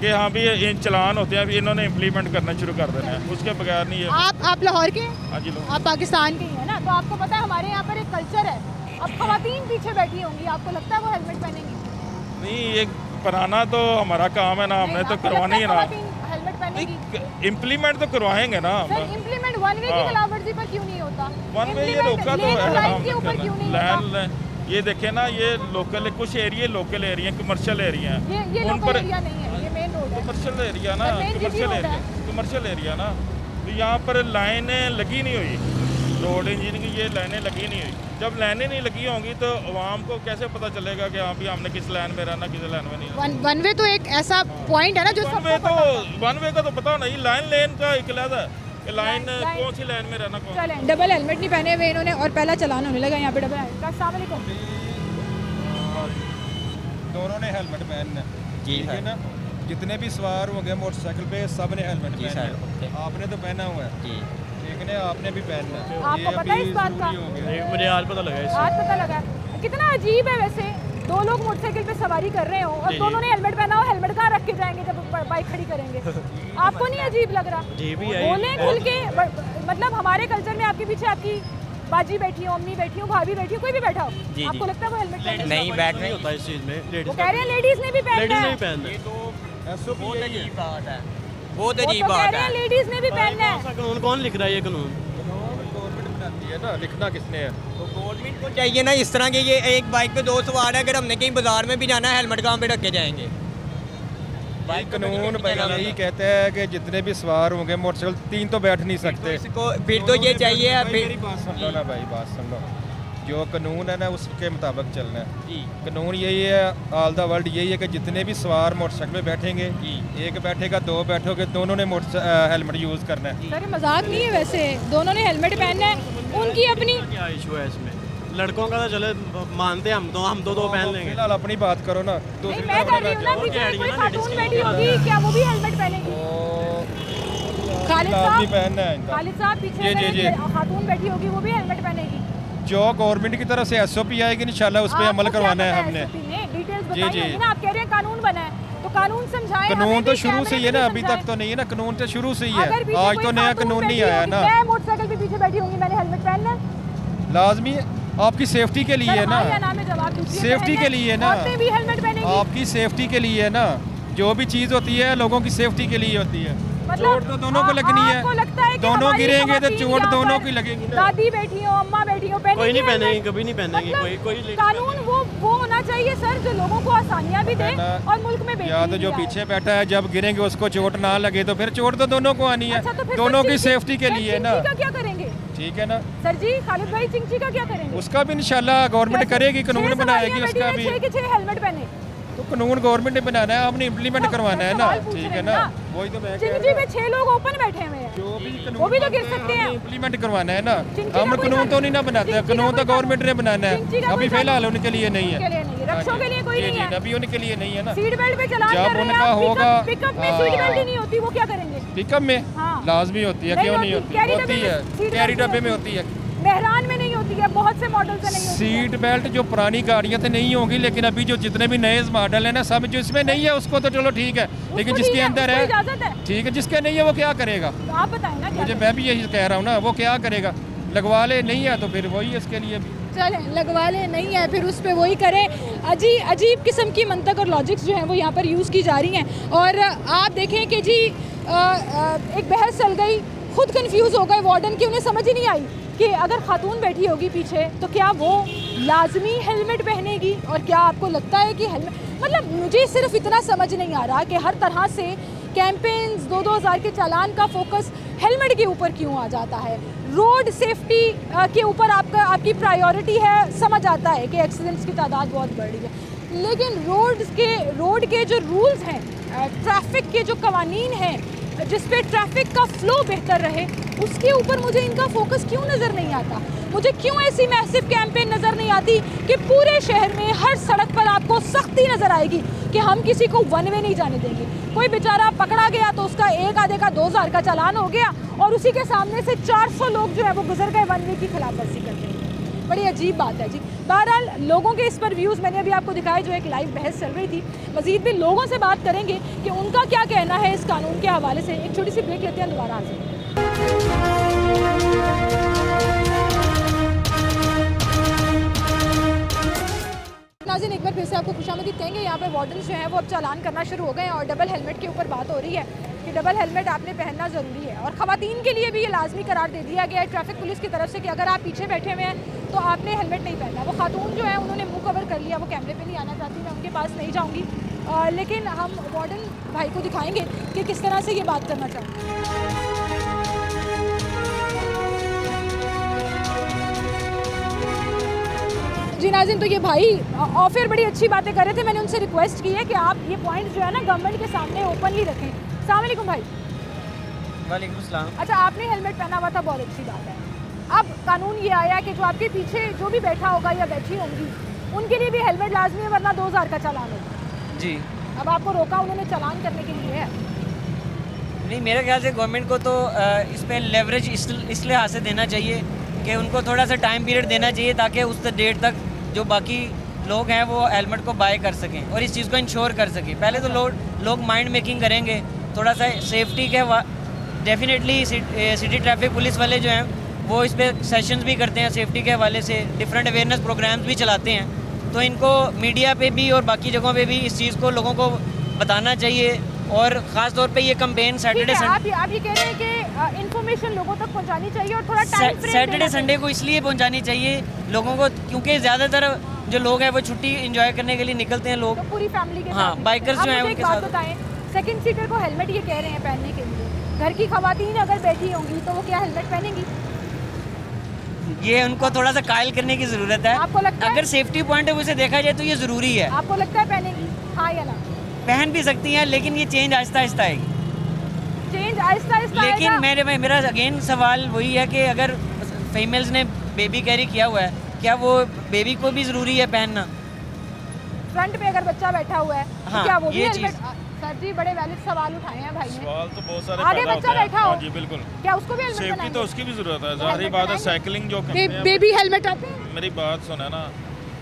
कि हाँ भी ये चलान होते हैं, अभी इन्होंने इम्प्लीमेंट करना शुरू कर देना है, उसके बगैर नहीं है। आप लाहौर के हैं? हाँ जी, लोग आप पाकिस्तान के ही हैं ना, तो आपको पता है हमारे यहाँ पर एक कल्चर है। अब खवातीन पीछे बैठी होंगी, आपको लगता है वो हेलमेट पहनेंगी? नहीं, ये पुराना तो हमारा काम है ना, हमने तो करवाना ही है ना। हेलमेट पहनेगी? इम्प्लीमेंट तो करवाएंगे ना हम। सर इम्प्लीमेंट वन वे की हाँ। खिलाफ वर्जी पर क्यों नहीं होता? वन वे ये Implement रोका तो lane और है, line हम के ऊपर क्यों नहीं होता? ये देखे ना, ये लोकल कुछ area, local area, commercial area ये हैं उन लोकल पर। एरिया नहीं है, ये मेन रोड है। कमर्शियल एरिया ना, पर main commercial GT road area, है। कमर्शियल एरिया ना, तो यहाँ पर लाइनें लगी नहीं हुई, रोड इंजीनियरिंग की ये लाइनें लगी नहीं हुई। जब लाइनें नहीं लगी होंगी तो आवाम को कैसे पता चलेगा कि हाँ भी हमने किस लाइन में रहना, किस लाइन में नहीं। वन वे तो एक ऐसा पॉइंट है ना जो वन सबको वे पता है। तो वन वे का तो पता नहीं, लाइन लेन का एक अलग है कि लाइन लाइन- कौन सी लाइन में रहना, कौन। चलें, डबल हेलमेट नहीं पहने हुए इन्होंने और पहला चलान होने लगा यहाँ पे डबल हेलमेट का। अस्सलाम वालेकुम। दोनों ने हेलमेट पहनना है, ठीक है ना। जितने भी सवार होंगे मोटरसाइकिल पे सब ने हेलमेट पहनना है। आपने तो पहना हुआ है, ठीक है, आपने भी पहनना है। आपको पता है इस बात का? मुझे आज पता लगा आज पता लगा। कितना अजीब है वैसे, 2 लोग मोटरसाइकिल पे सवारी कर रहे हो और दोनों ने हेलमेट पहना हो, हेलमेट कहाँ रख के जाएंगे जब बाइक खड़ी करेंगे? आपको नहीं अजीब लग रहा? बोले खुल के, मतलब हमारे कल्चर में आपके पीछे आपकी बाजी बैठी हो, अम्मी बैठी हो, भाभी बैठी हो, कोई भी बैठा हो, आपको लगता है वो हेलमेट पहने? नहीं, बैठ नहीं होता इस चीज़ में। वो कह रहे हैं लेडीज ने भी पहनना है। बहुत अजीब बात है। बहुत अजीब बात है, लेडीज ने भी पहनना है। कानून कौन लिख रहा है? ये कानून गवर्नमेंट बनाती है ना, लिखना किसने है? गवर्नमेंट को चाहिए ना, इस तरह के ये एक बाइक पे 2 सवार है, अगर हमने कहीं बाजार में भी जाना है हेलमेट कहाँ पे रख के जाएंगे? कानून यही कहता है कि जितने भी सवार होंगे मोटरसाइकिल 3 तो बैठ नहीं सकते। इसको फिर तो ये चाहिए, भाई, मेरी बात सुन लो ना भाई, बात सुन लो। जो कानून है ना उसके मुताबिक चलना है। कानून यही है, ऑल द वर्ल्ड यही है कि जितने भी सवार मोटरसाइकिल पे बैठेंगे, एक बैठेगा, दो बैठोगे, दोनों ने हेलमेट यूज़ करना है। सर मजाक नहीं है, वैसे दोनों ने हेलमेट पहनना है, उनकी अपनी क्या इशू है इसमें? लड़कों का तो चले मानते हैं, हम तो दो पहन लेंगे। फिलहाल अपनी बात करो ना। नहीं, मैं कर रही हूँ ना, पीछे कोई खातून बैठी होगी, क्या वो भी हेलमेट पहनेगी? खालिद आदमी साहब, पहनना है इनका। खालिद साहब पीछे अगर खातून बैठी होगी वो भी हेलमेट पहनेगी। जो गवर्नमेंट की तरफ से SOP आएगी इंशाल्लाह उस पर अमल करवाना है हमने। डिटेल्स बताइए ना, आप कह रहे हैं कानून बना है तो कानून समझाएं। कानून तो शुरू से ही है ना, अभी तक तो नहीं है ना, कानून तो शुरू से ही है, आज तो नया कानून नहीं आया ना। मैं मोटरसाइकिल पे पीछे बैठी होंगी, मैंने हेलमेट पहनना है, लाजमी है, आपकी सेफ्टी के लिए है ना, सेफ्टी के लिए है ना, भी हेलमेट पहनेंगी, आपकी सेफ्टी के लिए है ना। जो भी चीज़ होती है लोगों की सेफ्टी के लिए होती है। चोट तो दोनों को लगनी है, दोनों गिरेंगे तो चोट दोनों की लगेगी ना। दादी बैठी हो, अम्मा बैठी हो, कोई नहीं पहनेगी, कभी नहीं पहनेगी कोई। कानून वो होना चाहिए सर जो लोगों को आसानियां भी दे और मुल्क में या तो जो पीछे बैठा है जब गिरेंगे उसको चोट ना लगे तो फिर चोट तो दोनों को आनी है, दोनों की सेफ्टी के लिए ना। क्या करेंगे? ठीक है ना सर जी, खालिद भाई चिंची का क्या करेंगे? उसका भी इंशाल्लाह गवर्नमेंट करेगी, कानून बनाएगी उसका भी। 6 के 6 हेलमेट पहने तो कानून गवर्नमेंट ने बनाना है, हमने इम्प्लीमेंट करवाना है ना। ठीक है ना, वही तो मैं चिंची में 6 लोग ओपन बैठे हुए हैं, वो भी तो गिर सकते हैं। इम्प्लीमेंट करवाना है ना, हम कानून तो नहीं ना बनाते, कानून तो गवर्नमेंट ने बनाना है, अभी फिलहाल उनके लिए नहीं है, रक्षों के लिए कोई नहीं है, अभी उनके लिए नहीं है ना। सीट बेल्ट पे चलान कर रहे हैं, उनका होगा पिकअप में सीट बेल्ट ही नहीं होती, वो क्या करेंगे? पिकअप में लाजमी होती है, क्यों नहीं होती? होती है, कैरी डब्बे में होती है, मेहरान में नहीं होती है, बहुत से मॉडल से नहीं होती है। सीट बेल्ट जो पुरानी गाड़ियाँ तो नहीं होंगी, लेकिन अभी जो जितने भी नए मॉडल है ना, सब जो इसमें नहीं है उसको तो चलो ठीक है, लेकिन जिसके अंदर है ठीक है, जिसके नहीं है वो क्या करेगा? तो आप बताएं ना। मुझे मैं भी यही कह रहा हूँ ना, वो क्या करेगा? लगवा ले, नहीं है तो फिर वही इसके लिए भी चले लगवा ले, नहीं है फिर उस पर वही करें। अजीब किस्म की मंतक और लॉजिक्स जो हैं वो यहाँ पर यूज़ की जा रही हैं। और आप देखें कि जी एक बहस चल गई, खुद कंफ्यूज हो गए वार्डन की, उन्हें समझ ही नहीं आई कि अगर खातून बैठी होगी पीछे तो क्या वो लाजमी हेलमेट पहनेगी, और क्या आपको लगता है कि हेलमेट, मतलब मुझे सिर्फ इतना समझ नहीं आ रहा कि हर तरह से कैंपेन्स 2-2 हज़ार के चालान का फोकस हेलमेट के ऊपर क्यों आ जाता है। रोड सेफ्टी के ऊपर आपकी प्रायोरिटी है, समझ आता है कि एक्सीडेंट्स की तादाद बहुत बढ़ रही है, लेकिन रोड के जो रूल्स हैं, ट्रैफिक के जो कवानीन हैं, जिस पे ट्रैफिक का फ्लो बेहतर रहे, उसके ऊपर मुझे इनका फोकस क्यों नज़र नहीं आता? मुझे क्यों ऐसी मैसिव कैंपेन नज़र नहीं आती कि पूरे शहर में हर सड़क पर आपको सख्ती नज़र आएगी कि हम किसी को वन वे नहीं जाने देंगे। कोई बेचारा पकड़ा गया तो उसका एक आधे का 2,000 का चालान हो गया और उसी के सामने से 400 लोग जो है वो गुजर गए वन वे की खिलाफवर्जी करते हैं। बड़ी अजीब बात है जी। बहरहाल लोगों के इस पर व्यूज़ मैंने अभी आपको दिखाए, जो एक लाइव बहस चल रही थी। मज़ीद भी लोगों से बात करेंगे कि उनका क्या कहना है इस कानून के हवाले से। एक छोटी सी ब्रेक लेते हैं, दोबारा हाजिर। नाज़रीन, एक बार फिर से आपको खुशामदीद कहेंगे। यहाँ पे वार्डन जो हैं वो अब चालान करना शुरू हो गए हैं और डबल हेलमेट के ऊपर बात हो रही है कि डबल हेलमेट आपने पहनना ज़रूरी है, और ख़वातीन के लिए भी ये लाजमी करार दे दिया गया है ट्रैफिक पुलिस की तरफ से कि अगर आप पीछे बैठे हुए हैं तो आपने हेलमेट नहीं पहनना। वो खातून जो है उन्होंने मुंह कवर कर लिया, वो कैमरे पे नहीं आना चाहती, मैं उनके पास नहीं जाऊँगी, लेकिन हम वार्डन भाई को दिखाएँगे कि किस तरह से ये बात करना चाहते हैं। जी नाज़रीन, तो ये भाई ऑफर बड़ी अच्छी बातें कर रहे थे, मैंने उनसे रिक्वेस्ट की है कि आप ये पॉइंट जो है ना गवर्नमेंट के सामने ओपनली रखें। अस्सलाम वालेकुम भाई। वालेकुम सलाम। अच्छा, आपने हेलमेट पहना हुआ था, बहुत अच्छी बात है। अब कानून ये आया कि जो आपके पीछे जो भी बैठा होगा या बैठी होंगी उनके लिए भी हेलमेट लाजमी है, वरना 2,000 का चालान होगा। जी। अब आपको रोका उन्होंने चालान करने के लिए है? नहीं, मेरे ख्याल से गवर्नमेंट को तो इस पर लेवरेज इस लिहाज से देना चाहिए कि उनको थोड़ा सा टाइम पीरियड देना चाहिए ताकि उस डेट तक जो बाकी लोग हैं वो हेलमेट को बाय कर सकें और इस चीज़ को इंश्योर कर सकें। पहले तो लोग माइंड मेकिंग करेंगे, थोड़ा सा सेफ्टी के डेफिनेटली सिटी ट्रैफिक पुलिस वाले जो हैं वो इस पर सेशंस भी करते हैं सेफ्टी के हवाले से, डिफरेंट अवेयरनेस प्रोग्राम्स भी चलाते हैं, तो इनको मीडिया पे भी और बाकी जगहों पे भी इस चीज़ को लोगों को बताना चाहिए। और ख़ास तौर पे ये कैंपेन सैटरडे आप ये कह रहे हैं कि इन्फॉर्मेशन लोगों तक पहुंचानी चाहिए और थोड़ा टाइम फ्रेम सैटरडे संडे को इसलिए पहुंचानी चाहिए लोगों को क्योंकि ज़्यादातर जो लोग हैं वो छुट्टी एंजॉय करने के लिए निकलते हैं लोग, तो पूरी फैमिली के हाँ, साथ। बाइकर्स जो हैं उनके साथ। बताएं, सेकंड सीटर को हेलमेट ये कह रहे हैं पहनने के लिए, घर की खवातीन अगर बैठी होंगी तो वो क्या हेलमेट पहनेंगी? ये उनको थोड़ा सा कायल करने की ज़रूरत है। आपको लगता है अगर सेफ्टी पॉइंट ऑफ व्यू से देखा जाए तो ये ज़रूरी है। आपको लगता है पहनेगी, हाँ या ना? पहन भी सकती हैं, लेकिन ये चेंज आहिस्ता आहिस्ता आएगी। चेंज आहिस्ता आहिस्ता लेकिन आएगा। मेरा अगेन सवाल वही है कि अगर फीमेल्स ने बेबी कैरी किया हुआ है, क्या वो बेबी को भी ज़रूरी है पहनना? फ्रंट पे अगर बच्चा बैठा हुआ है तो हाँ, क्या वो भी ये हेलमेट? सर जी बड़े वैलिड सवाल उठाए हैं भाई ने। सवाल तो बहुत सारे आगे पैदा बच्चा होते हैं। बैठा हो। हाँ जी बिल्कुल, क्या उसको भी हेलमेट सेफ्टी तो उसकी भी जरूरत है, जाहिर बात है। साइकिलिंग जो करते हैं, बेबी हेलमेट आते हैं? मेरी बात सुने ना,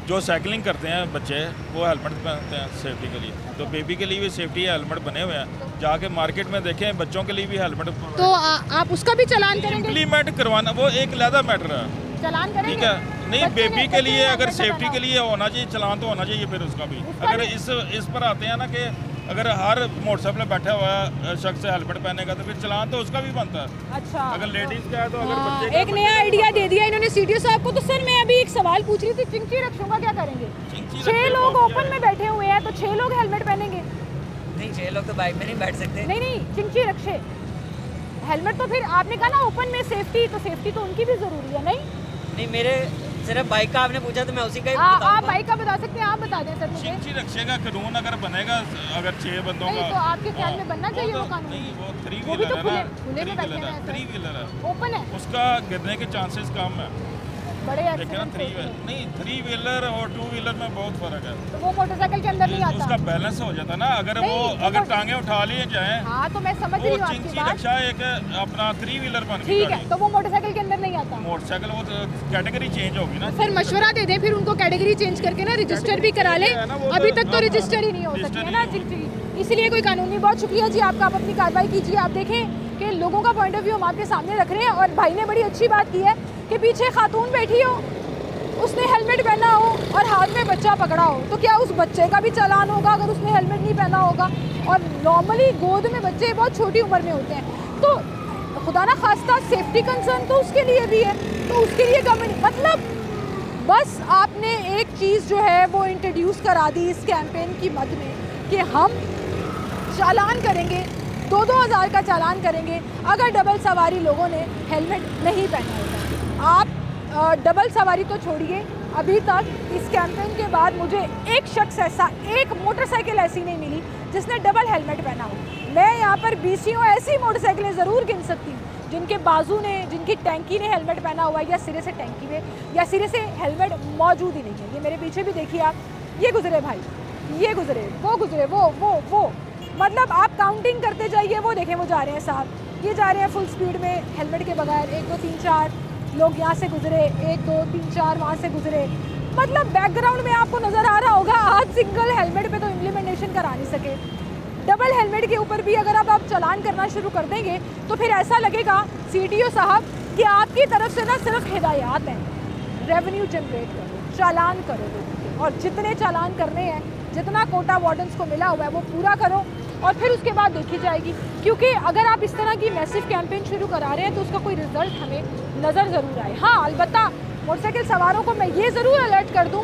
जो साइकिलिंग करते हैं बच्चे वो हेलमेट पहनते हैं सेफ्टी के लिए, तो बेबी के लिए भी सेफ्टी हेलमेट बने हुए हैं। जाके मार्केट में देखें, बच्चों के लिए भी हेलमेट तो आप उसका भी चालान करेंगे? इम्प्लीमेंट करवाना वो एक अलग मैटर है, चालान करेंगे? ठीक है। नहीं, बेबी के लिए अगर सेफ्टी के लिए होना चाहिए, चलान तो होना चाहिए फिर उसका भी। अगर इस पर आते हैं ना कि अगर हर मोटरसाइकिल में बैठा हुआ शख्स हेलमेट पहनेगा तो फिर चलान तो उसका भी बनता है। अच्छा, अगर लेडीज का है तो अगर बच्चे का एक नया आइडिया दे दिया इन्होंने सीटीओ साहब को। तो सर मैं अभी एक सवाल पूछ रही थी, चिंची रक्षों का क्या करेंगे? 6 लोग ओपन में बैठे हुए हैं तो 6 लोग हेलमेट पहनेंगे? नहीं, 6 लोग तो बाइक में नहीं बैठ सकते। नहीं, चिंची रक्षे हेलमेट तो फिर आपने कहा ना ओपन में सेफ्टी, तो सेफ्टी तो उनकी भी जरूरी है। नहीं मेरे सिर्फ बाइक का आपने पूछा तो मैं उसी का ही आप बताऊंगा। बाइक का बता सकते हैं, आप बता दें सर मुझे। चिंची रक्षेगा कानून अगर बनेगा, अगर 6 बंदों नहीं का, तो आपके ख्याल में बनना चाहिए वो कानून? नहीं, वो 3 वो भी तो व्हीलर है ना, खुले में बैठे हैं सर। 3 व्हीलर है, ओपन है, उसका गिरने के चांसेस कम है। बड़े लेकिन एक्सीडेंट 3 व्हीलर और 2 व्हीलर में बहुत फर्क है। तो वो मोटरसाइकिल के अंदर नहीं आता? उसका बैलेंस हो जाता ना, अगर नहीं, वो तो अगर टांगे उठा लिए जाए, हाँ तो मैं समझ रही वो हूँ आपकी चिंची बात। रक्षा एक अपना 3 व्हीलर बन गई ठीक है, गाड़ी। तो वो मोटरसाइकिल के अंदर नहीं आता? मोटरसाइकिल वो कैटेगरी चेंज होगी ना। सर मशवरा दे दें फिर उनको, कैटेगरी चेंज करके ना रजिस्टर भी करा ले। अभी तक तो रजिस्टर ही नहीं हो सकी है ना चिंची, इसलिए कोई कानूनी। बहुत शुक्रिया जी आपका, आप अपनी कार्रवाई कीजिए। आप देखें कि लोगों का पॉइंट ऑफ व्यू हम आपके सामने रख रहे हैं। और भाई ने बड़ी अच्छी बात की है कि पीछे खातून बैठी हो, उसने हेलमेट पहना हो और हाथ में बच्चा पकड़ा हो, तो क्या उस बच्चे का भी चालान होगा अगर उसने हेलमेट नहीं पहना होगा? और नॉर्मली गोद में बच्चे बहुत छोटी उम्र में होते हैं, तो खुदा ना खास्ता सेफ्टी कंसर्न तो उसके लिए भी है, तो उसके लिए गवर्नमेंट मतलब बस आपने एक चीज़ जो है वो इंट्रोड्यूस करा दी इस कैंपेन की मद में कि हम चालान करेंगे, 2-2 हज़ार का चालान करेंगे अगर डबल सवारी लोगों ने हेलमेट नहीं पहना होगा। आप डबल सवारी तो छोड़िए, अभी तक इस कैंपेन के बाद मुझे एक शख्स ऐसा, एक मोटरसाइकिल ऐसी नहीं मिली जिसने डबल हेलमेट पहना हो। मैं यहाँ पर 20 ऐसी मोटरसाइकिलें ज़रूर गिन सकती हूँ जिनके बाजू ने, जिनकी टैंकी ने हेलमेट पहना हुआ है, या सिरे से टैंकी में, या सिरे से हेलमेट मौजूद ही नहीं है। ये मेरे पीछे भी देखिए आप, ये गुजरे भाई, ये गुजरे, वो गुजरे, वो मतलब आप काउंटिंग करते जाइए। वो देखें वो जा रहे हैं साहब, ये जा रहे हैं फुल स्पीड में हेलमेट के बगैर। 1 2 3 4 लोग यहाँ से गुजरे, 1 2 3 4 वहाँ से गुजरे। मतलब बैकग्राउंड में आपको नज़र आ रहा होगा आज सिंगल हेलमेट पे तो इम्प्लीमेंटेशन करा नहीं सके। डबल हेलमेट के ऊपर भी अगर आप चालान करना शुरू कर देंगे तो फिर ऐसा लगेगा सीटीओ साहब कि आपकी तरफ से ना सिर्फ हिदायत हैं, रेवेन्यू जनरेट करो, चालान करो लोगों के, और जितने चालान करने हैं, जितना कोटा वार्डन्स को मिला हुआ है वो पूरा करो, और फिर उसके बाद देखी जाएगी। क्योंकि अगर आप इस तरह की मैसिव कैंपेन शुरू करा रहे हैं तो उसका कोई रिजल्ट हमें नज़र ज़रूर आए। हाँ, अलबत्ता मोटरसाइकिल सवारों को मैं ये ज़रूर अलर्ट कर दूँ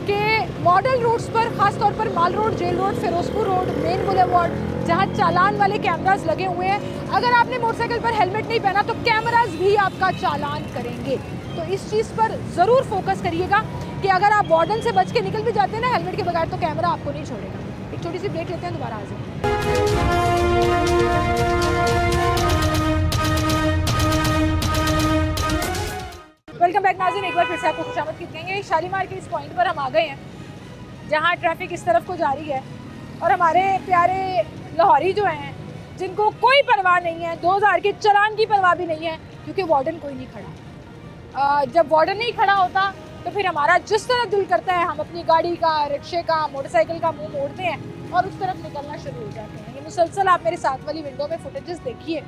कि मॉडल रोड्स पर, ख़ास तौर पर माल रोड, जेल रोड, फिरोजपुर रोड, मेन बुलेवार्ड, जहाँ चालान वाले कैमरास लगे हुए हैं, अगर आपने मोटरसाइकिल पर हेलमेट नहीं पहना तो कैमरास भी आपका चालान करेंगे। तो इस चीज़ पर ज़रूर फोकस करिएगा कि अगर आप वार्डन से बच के निकल भी जाते हैं ना हेलमेट के बगैर, तो कैमरा आपको नहीं छोड़ेगा। एक छोटी सी ब्रेक लेते हैं, दोबारा हाजिर। वेलकम बैक नाज़रीन, एक बार फिर से आपको खुशामद कहेंगे। शालीमार के इस पॉइंट पर हम आ गए हैं जहाँ ट्रैफिक इस तरफ को जारी है, और हमारे प्यारे लाहौरी जो हैं जिनको कोई परवाह नहीं है, 2000 के चालान की परवाह भी नहीं है, क्योंकि वार्डन कोई नहीं खड़ा। जब वार्डन नहीं खड़ा होता तो फिर हमारा जिस तरह दिल करता है हम अपनी गाड़ी का, रिक्शे का, मोटरसाइकिल का मुंह मोड़ते हैं और उस तरफ निकलना शुरू हो जाते हैं। ये मुसलसल आप मेरे साथ वाली विंडो में फुटेजेस देखिए,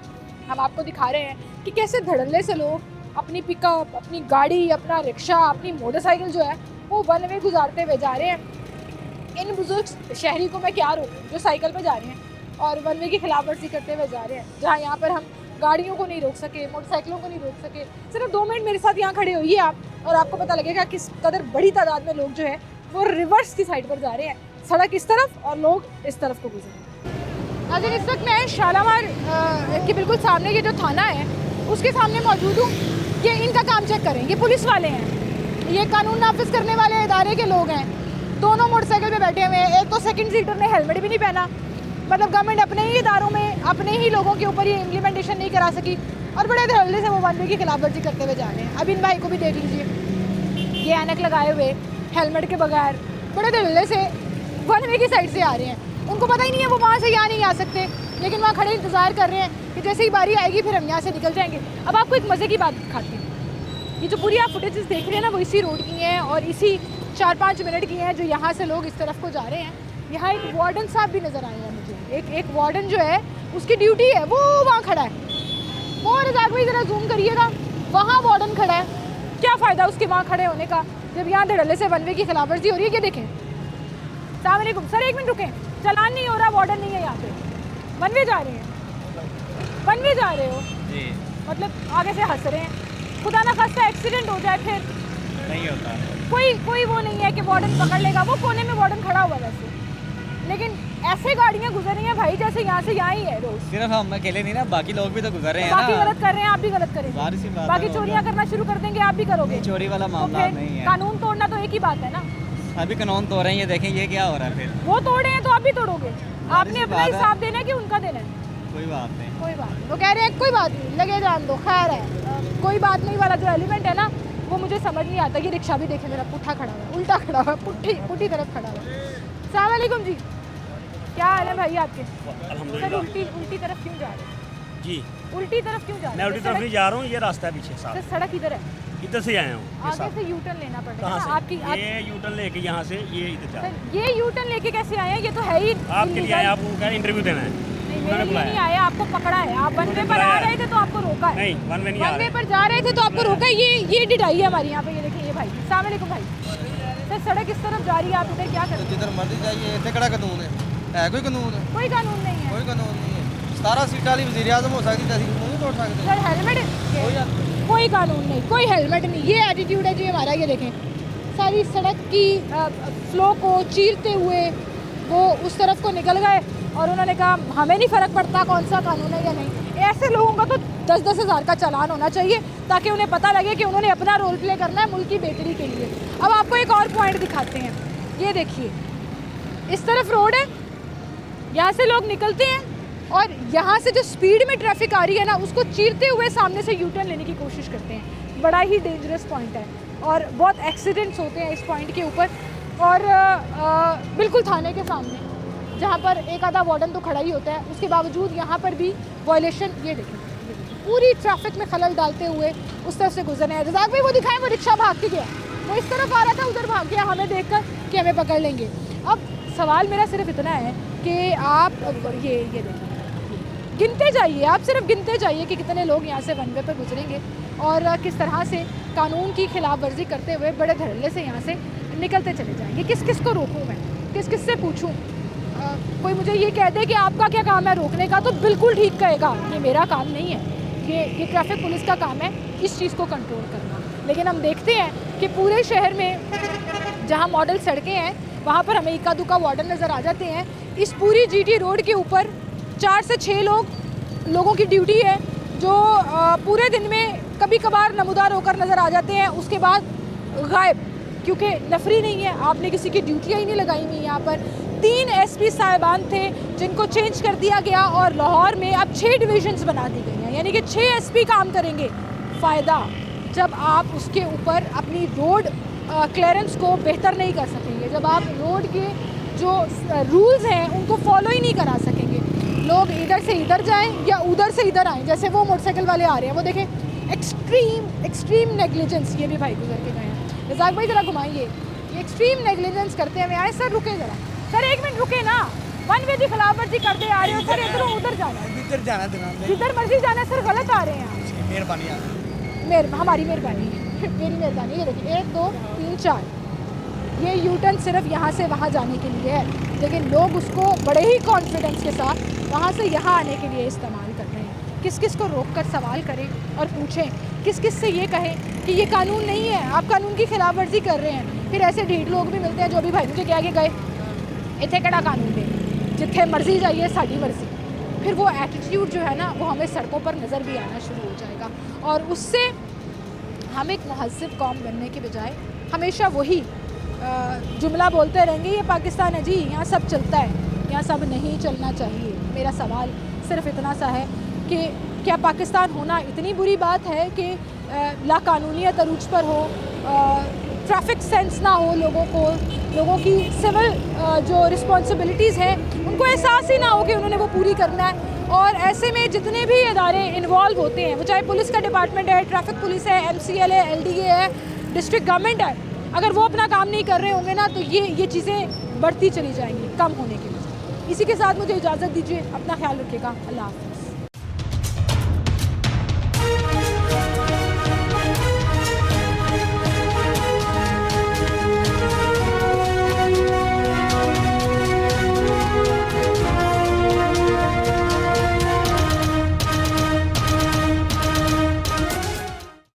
हम आपको दिखा रहे हैं कि कैसे धड़ल्ले से लोग अपनी पिकअप, अपनी गाड़ी, अपना रिक्शा, अपनी मोटरसाइकिल जो है वो वन वे गुजारते हुए जा रहे हैं। इन बुजुर्ग शहरी को मैं क्या रोकूं जो साइकिल पे जा रहे हैं और वन वे की खिलाफ वर्जी करते हुए जा रहे हैं, जहाँ यहाँ पर हम गाड़ियों को नहीं रोक सके, मोटरसाइकिलों को नहीं रोक सके। सिर्फ 2 मिनट मेरे साथ यहाँ खड़े होइए आप, और आपको पता लगेगा किस कदर बड़ी तादाद में लोग जो है वो रिवर्स की साइड पर जा रहे हैं, सड़क इस तरफ और लोग इस तरफ को गुजर रहे हैं। अगर इस वक्त मैं शालामार के बिल्कुल सामने ये जो थाना है उसके सामने मौजूद हूँ। ये इनका काम चेक करें, ये पुलिस वाले हैं, ये कानून नाफिज करने वाले इदारे के लोग हैं। दोनों मोटरसाइकिल पे बैठे हुए हैं। एक तो सेकंड सीटर ने हेलमेट भी नहीं पहना। मतलब गवर्नमेंट अपने ही इदारों में अपने ही लोगों के ऊपर ये इम्प्लीमेंटेशन नहीं करा सकी और बड़े धड़ल्ले से वो 1 वे की खिलाफवर्जी करते हुए जा रहे हैं। अब इन भाई को भी देख लीजिए, ये ऐनक लगाए हुए हेलमेट के बगैर बड़े धड़ल्ले से 1 वे की साइड से आ रहे हैं। उनको पता ही नहीं है वो वहाँ से यहाँ नहीं आ सकते, लेकिन वहाँ खड़े इंतज़ार कर रहे हैं कि जैसे ही बारी आएगी फिर हम यहाँ से निकल जाएंगे। अब आपको एक मज़े की बात दिखाती हूँ। ये जो पूरी आप फुटेजेस देख रहे हैं ना, वो इसी रोड की हैं और इसी 4-5 मिनट की हैं जो यहाँ से लोग इस तरफ को जा रहे हैं। यहाँ एक वार्डन साहब भी नज़र आए हैं मुझे। एक वार्डन जो है उसकी ड्यूटी है, वो वहाँ खड़ा है। वो रज़ाक भाई ज़रा जूम करिएगा, वहाँ वार्डन खड़ा है। क्या फ़ायदा उसके वहाँ खड़े होने का जब यहाँ धड़ल्ले से 1 वे की खिलाफवर्जी हो रही है। ये देखें। अस्सलाम वालेकुम सर, 1 मिनट रुकें, चलान नहीं हो रहा, वार्डन नहीं है यहाँ पे, 1 वे जा रहे हैं, 1 वे जा रहे हो जी। मतलब आगे से हंस रहे हैं, खुदा ना खास्ता एक्सीडेंट हो जाए फिर नहीं होता। कोई वो नहीं है कि वार्डन पकड़ लेगा। वो कोने में वार्डन खड़ा हुआ वैसे, लेकिन ऐसे गाड़ियाँ गुजर रही हैं भाई जैसे यहाँ से यहाँ ही है रोज। सिर्फ हम अकेले नहीं ना, बाकी लोग भी तो गुजर रहे हैं बाकी ना। गलत कर रहे हैं, आप भी गलत करेंगे। बाकी चोरियाँ करना शुरू कर देंगे, आप भी करोगे। चोरी वाला मामला नहीं है। कानून तोड़ना तो एक ही बात है ना। अभी कानून तोड़ रहे हैं, ये देखें ये क्या हो रहा है। फिर वो तोड़े हैं तो आप भी तोड़ोगे। आपने अपना हिसाब देना है कि उनका देना है। कोई बात नहीं, कोई बात नहीं। वो कह रहे हैं कोई बात नहीं, लगे जान दो, खैर है। कोई बात नहीं वाला जो एलिमेंट है ना, वो मुझे समझ नहीं आता। ये रिक्शा भी देखे मेरा पुट्ठा खड़ा हुआ है, उल्टा खड़ा हुआ है, पुट्ठी तरफ खड़ा हुआ है। अस्सलाम वालेकुम जी, क्या हाल है भाई आपके? सर उल्टी तरफ क्यों जा रहे हैं जी? उल्टी तरफ क्यों जा रहे हैं? मैं उल्टी तरफ नहीं जा रहा हूँ, ये रास्ता है पीछे साथ। सड़क इधर है, इधर से आया हूँ। आगे से यू टर्न लेना पड़ेगा कहाँ ना से? आपकी। ये यू टर्न लेके यहाँ से ये इधर जा। ये यू टर्न लेके कैसे आए हैं? ये तो है ही आपके लिए आए, आपको क्या इंटरव्यू देना है? मेरे लिए नहीं आया, आपको पकड़ा है। आप 1 वे पर आ रहे थे तो आपको रोका है। नहीं, 1 वे नहीं आ 1 वे रहे। पर जा रहे थे तो आपको रोका है। ये डिडाई है हमारी यहाँ पे। ये देखिए ये भाई। अस्सलाम वालेकुम भाई। सर सड़क इस तरफ जा रही है, आप इधर क्या कर रहे हैं? जिधर मर्जी जाइए, इतने कड़ा कानून है कोई कानून है? कोई कानून नहीं है। कोई कानून नहीं है। 17 सीट वाली वज़ीर आज़म हो सकती है, नहीं तोड़ सकते सर हेलमेट कोई कानून नहीं, कोई हेलमेट नहीं। ये एटीट्यूड है जी हमारा। ये देखें सारी सड़क की फ्लो को चीरते हुए वो उस तरफ को निकल गए और उन्होंने कहा हमें नहीं फ़र्क पड़ता कौन सा कानून है या नहीं। ऐसे लोगों का तो 10-10 हज़ार का चालान होना चाहिए ताकि उन्हें पता लगे कि उन्होंने अपना रोल प्ले करना है मुल्क की बेहतरी के लिए। अब आपको एक और पॉइंट दिखाते हैं। ये देखिए इस तरफ रोड है, यहाँ से लोग निकलते हैं और यहाँ से जो स्पीड में ट्रैफिक आ रही है ना, उसको चीरते हुए सामने से यू टर्न लेने की कोशिश करते हैं। बड़ा ही डेंजरस पॉइंट है और बहुत एक्सीडेंट्स होते हैं इस पॉइंट के ऊपर। और बिल्कुल थाने के सामने जहाँ पर एक आधा वार्डन तो खड़ा ही होता है, उसके बावजूद यहाँ पर भी वायलेशन। ये देखें पूरी ट्रैफिक में खलल डालते हुए उस तरफ से गुजरने हैं। रज़ाक भाई वो दिखाएं, वो रिक्शा भाग के गया, वो इस तरफ आ रहा था, उधर भाग गया हमें देखकर कि हमें पकड़ लेंगे। अब सवाल मेरा सिर्फ इतना है कि आप ये देखिए गिनते जाइए, आप सिर्फ गिनते जाइए कि कितने लोग यहाँ से 1 वे पर गुजरेंगे और किस तरह से कानून की खिलाफ वर्जी करते हुए बड़े धड़ल्ले से यहाँ से निकलते चले जाएंगे। किस किस को रोकूँ मैं, किस किस से पूछूँ? कोई मुझे ये कह दे कि आपका क्या काम है रोकने का, तो बिल्कुल ठीक कहेगा। ये मेरा काम नहीं है, ये ट्रैफिक पुलिस का काम है इस चीज़ को कंट्रोल करना। लेकिन हम देखते हैं कि पूरे शहर में जहाँ मॉडल सड़कें हैं वहाँ पर हमें इक्का दुक्का वार्डन नज़र आ जाते हैं। इस पूरी जीटी रोड के ऊपर 4 से 6 लोगों की ड्यूटी है जो पूरे दिन में कभी कभार नमूदार होकर नज़र आ जाते हैं, उसके बाद गायब, क्योंकि नफरी नहीं है, आपने किसी की ड्यूटियाँ ही नहीं लगाई हुई। यहाँ पर 3 एसपी साहिबान थे जिनको चेंज कर दिया गया और लाहौर में अब 6 डिविजन्स बना दी गई हैं, यानी कि 6 एसपी काम करेंगे। फ़ायदा जब आप उसके ऊपर अपनी रोड क्लियरेंस को बेहतर नहीं कर सकेंगे, जब आप रोड के जो रूल्स हैं उनको फॉलो ही नहीं करा सकेंगे। लोग इधर से इधर जाएं या उधर से इधर आएं, जैसे वो मोटरसाइकिल वाले आ रहे हैं, वो देखें एक्सट्रीम नेग्लिजेंस। ये भी भाई गुजर के गए हैं। रज़ाक भाई ज़रा घुमाइए, ये एक्सट्रीम नेग्लिजेंस करते हुए आए। सर रुके ज़रा, सर 1 मिनट रुके ना, 1 वे की खिलाफ वर्जी करते आ रहे हो सर। इधर उधर जाना है, इधर जाना जिधर मर्जी जाना है सर, गलत आ रहे हैं। मेहरबानी हमारी मेहरबानी मेरी मेहरबानी। ये देखिए 1 2 3 4 ये यू टर्न सिर्फ यहाँ से वहाँ जाने के लिए है, लेकिन लोग उसको बड़े ही कॉन्फिडेंस के साथ वहाँ से यहाँ आने के लिए इस्तेमाल कर रहे हैं। किस किस को रोक कर सवाल करें और पूछें, किस किस से ये कहें कि ये कानून नहीं है, आप कानून की खिलाफ वर्जी कर रहे हैं। फिर ऐसे ढीठ लोग भी मिलते हैं जो भी भाई मुझे कह के गए इतने कड़ा कानून है, जिथे मर्जी जाइए साड़ी मर्जी। फिर वो एटीट्यूड जो है ना वो हमें सड़कों पर नज़र भी आना शुरू हो जाएगा और उससे हम एक महज़्ज़ब कौम बनने के बजाय हमेशा वही जुमला बोलते रहेंगे, ये पाकिस्तान है जी, यहाँ सब चलता है, यहाँ सब नहीं चलना चाहिए। मेरा सवाल सिर्फ इतना सा है कि क्या पाकिस्तान होना इतनी बुरी बात है कि लाकानूनियत अरूज पर हो, ट्रैफिक सेंस ना हो लोगों को, लोगों की सिविल जो रिस्पॉन्सिबिलिटीज़ हैं उनको एहसास ही ना हो कि उन्होंने वो पूरी करना है। और ऐसे में जितने भी इदारे इन्वॉल्व होते हैं, वो चाहे पुलिस का डिपार्टमेंट है, ट्रैफिक पुलिस है, MCL है, LDA है, डिस्ट्रिक्ट गवर्नमेंट है, अगर वो अपना काम नहीं कर रहे होंगे ना तो ये चीज़ें बढ़ती चली जाएंगी कम होने के लिए। इसी के साथ मुझे इजाज़त दीजिए, अपना ख्याल रखिएगा, अल्लाह हाफ़िज़।